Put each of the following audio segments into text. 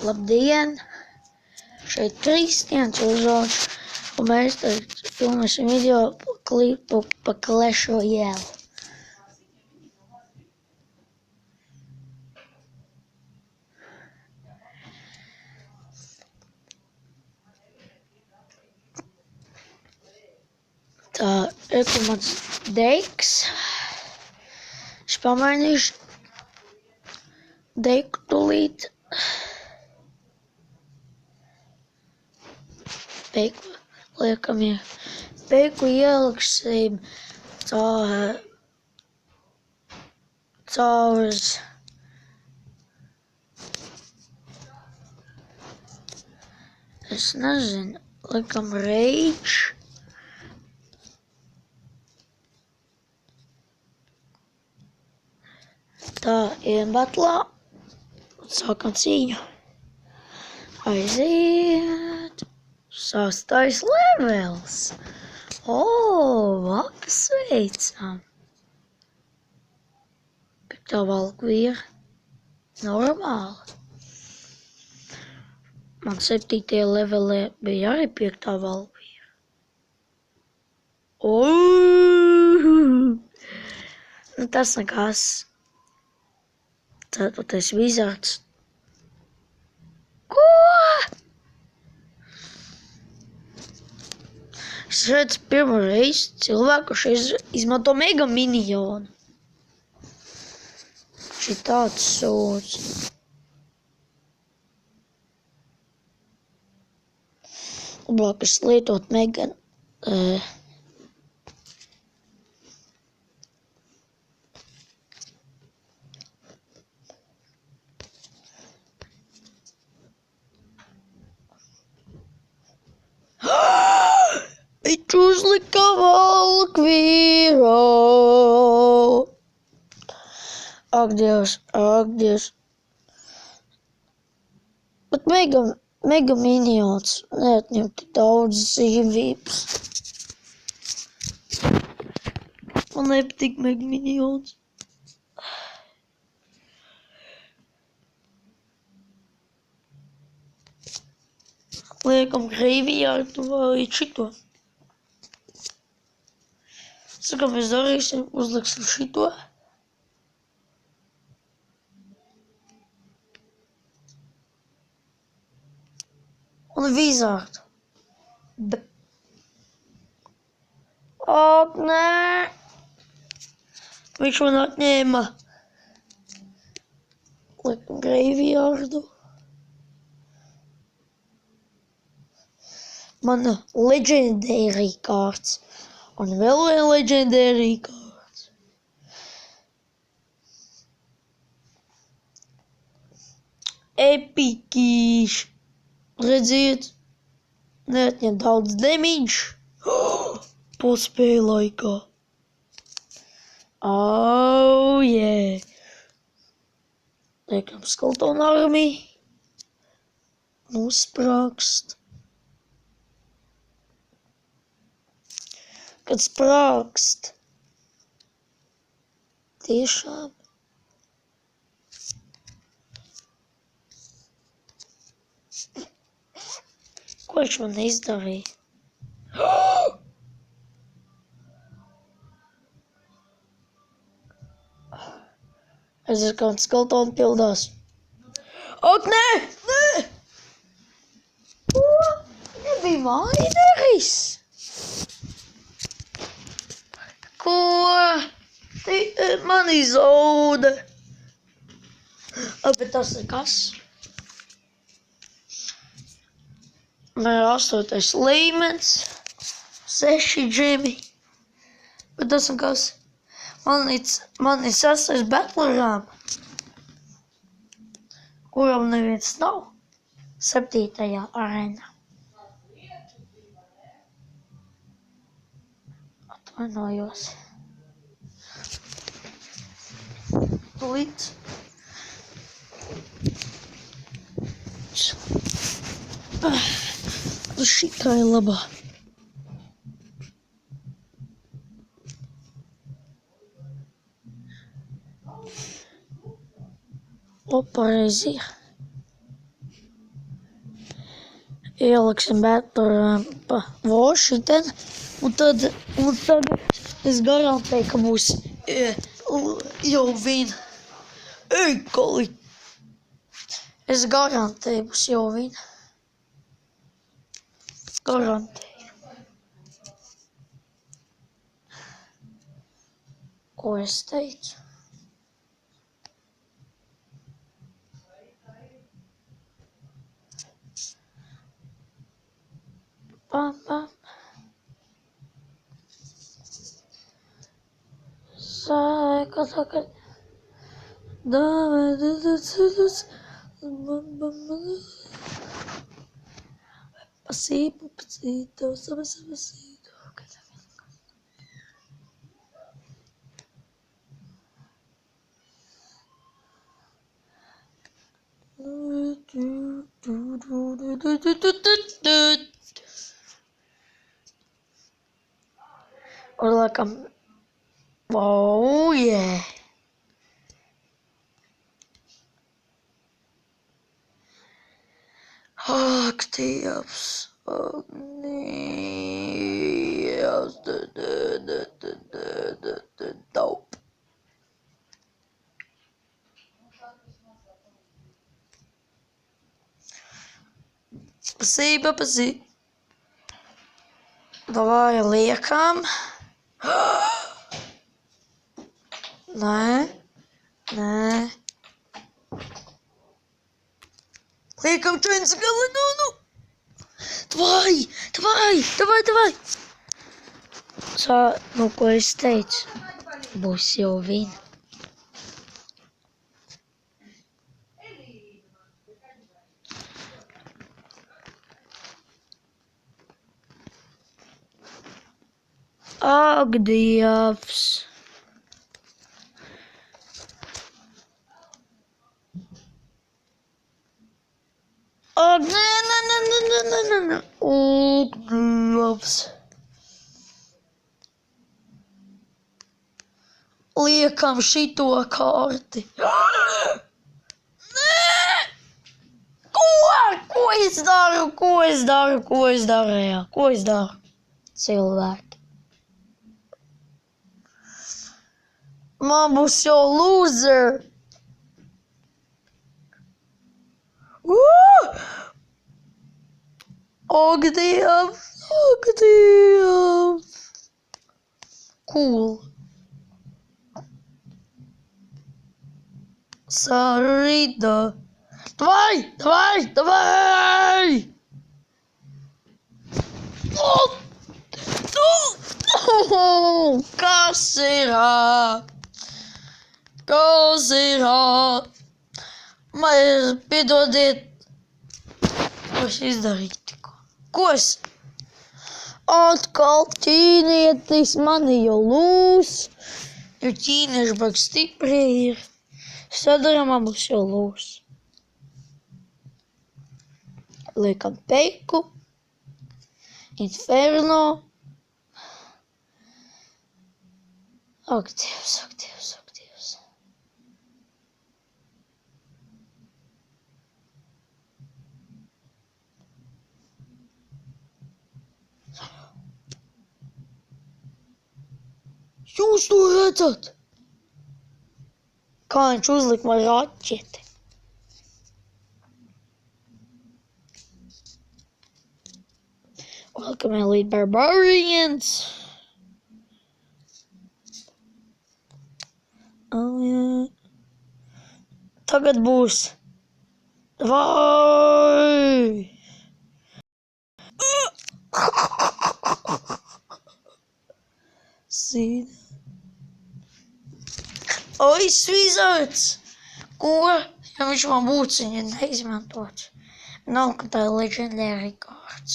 Labdien! Šeit Kristians Uzāns, un mēs tagad filmēsim video klipu pa Clash Royale. Tā, kur mans deiks. Es pamainīšu deiku tūlīt. Beigu liekam, ja beigu ieliksim caur es nezinu, liekam Rage. Tā, ejam batlā, sākam cīņu. Aiziet. 6. levels. Apsveicam. 5. valkvīra. Normāli. Man 7. levelē bija arī 5. valkvīra. Nu tas nekas. 4. vizards. Ko? Es redzu pirmo reizi cilvēku, kurš izmanto mega minionu. Šī tāds sūds. Labāk es lietot mega... Viņš uzlika valkvīru. Ak, Dievs, ak, Dievs. Bet mega minions neatņem tik daudz dzīvības. Man nepatīk mega minions. Liekam Graveyard vai šito. Kā mēs darīsim, uzliksim šito. Un vizārdu. Ak, nē! Viņš man atņēma. Liekam Graveyardu. Mana legendary kārts. Un vēl viena legendary kārts. Epikīši. Redziet, neatņem daudz damage. Puspēja laikā. Oh, yeah. Liekam Skeleton armiju. Nosprākst. Kad sprākst. Tiešām. Ko viņš man izdarīja? Es zinu, kā man Skeletoni pildās. Ak, nē! Nē! Ko? Nebija maineris! Ko? Man izauda. Bet tas ir kas? Man ir 8. līmenis, 6 džemi. Bet tas ir kas? Man ir 6. Battlerām, kuram neviens nav. 7. arēnā. Atvainojos. Tūlīt. Šitā ir labā. O, pareizi ir. ieliksim Better pa Washington, un tagad es garantēju, ka būs jau vien. Ej, koli! Es garantēju, būs jau vien. Garantēju. Ko es teicu? Pam, pam. Saka, saka. Pasito, pasito, pasito. Or like oh yeah. Ak, Dievs, ak, Dievs, dope. Спасибо, спасибо. Давай liekam. Nē, nē. Liekam čens galvenonu. Davai, davai, davai, davai. Nu, ko es teicu? Būs jau vien. Ak, Dievs. Ak, nē. Ak, Dievs. Liekam šito karti. Nē! Ko es daru? Ko es daru? Cilvēki. Man būs jau loser. Ak, Dievs. Cool. Sarida. Davai! Kas ir? Man piedodiet. Ko es izdarīju tikko? Ko es? Atkal ķīnietis mani jau lūs. Jo ķīnieši baigi stipri ir. Sadarām būs jau lūs. Liekam peiku. Inferno. Ak, Dievs. Jūs to redzat? Kā viņš uzlika man raķeti. Welcome, elite barbarians. Oh, yeah. Tagad būs. Vai! Sīd. Oi, Svizards! Ko? Ja viņš man būtu viņa neizmantots. Nav, ka tā ir legendary cards.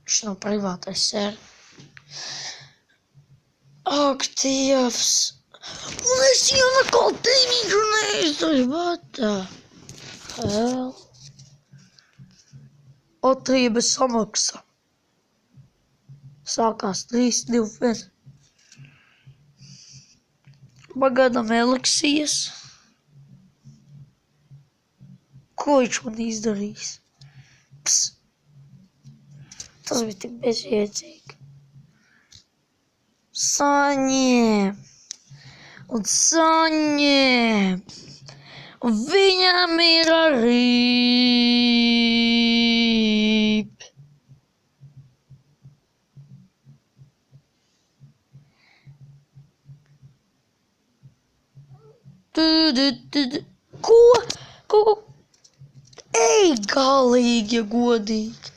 Viņš nav privātais ser. Ak, Dievs! Un es ienakal tīmīšu neizdarīju, what the hell? Otrība samaksa. Sākās 3, 2, 1. Pagaidām eliksijas. Ko viņš man izdarīs? Ps. Tas bija tik bezjēdzīgi. Saņem. Un saņem. Un viņam ir arī. Ko? Ej, galīgi, ja godīgi.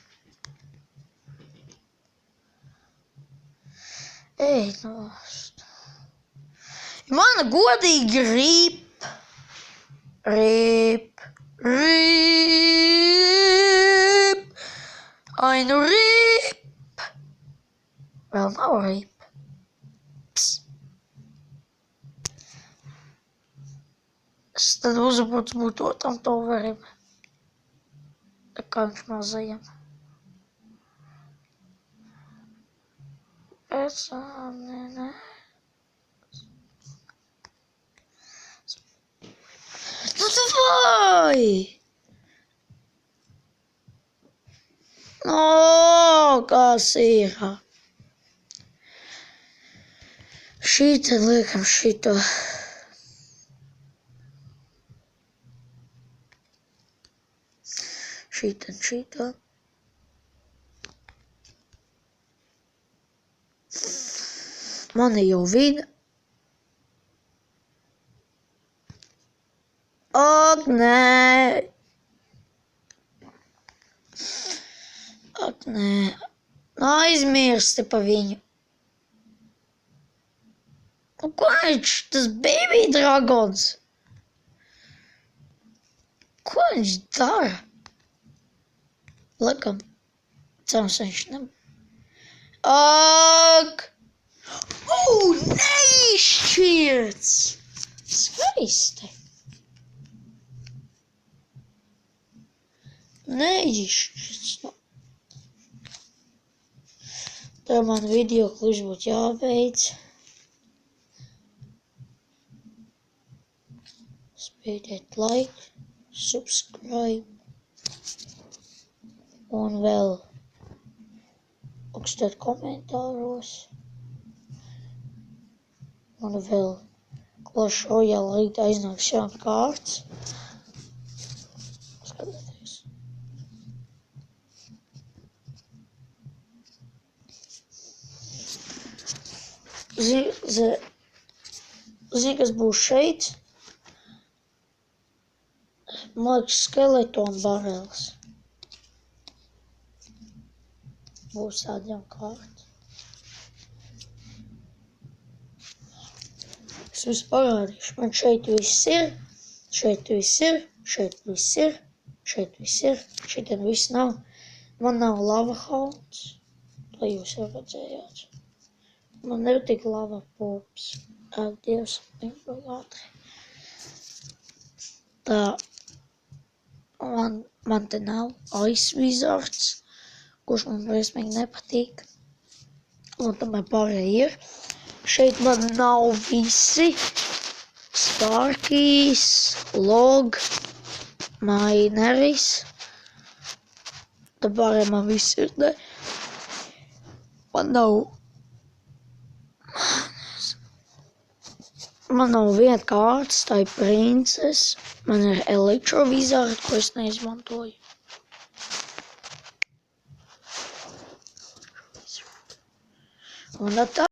Ej, nost. Mana godīgi rip. Ai, nu rip. Vēl nav rip. Ps. Es tad uzbūtu būt otram toverim. Tā kā viņš mazajam. Pēc ne. Nu tu vai! No, kas ir? Šitā liekam šito. Šitā. Man ir jau vida. Ak, nē. Aizmirsti pa viņu. Nu, ko viņš, tas baby dragons? Ko viņš dara? Laikam, cerams, viņš Ak! Neizšķirts! Skaisti! Neizšķirts. Tā man video klips būtu jābeidz. Spiediet like, subscribe. Un vēl rakstiet komentāros. Un vēl Clash Royale rīt aiznāks jauna kārts. Skatieties. Zini, kas būs šeit? Man liekas, skeletona barels. Būs tāda jauna kārta. Es visu parādīšu. Man šeit viss ir, šeit viss ir, šeit viss ir, šeit viss ir, šeit viss nav. Man nav lava haunts, lai jūs jau redzējāt. Man nepatīk lava pops. Ak, Dievs, viņš bija ātri. Tā. Man te nav Ice Wizards, kurš man briesmīgi nepatīk. Un tomēr pārējie ir. Šeit man nav visi. Sparkijs, Log, Maineris. Tad pārējie man viss ir. Man nav viena kārtas, tā ir princes. Man ir elektrovizāri, ko es neizmantoju. Un tā.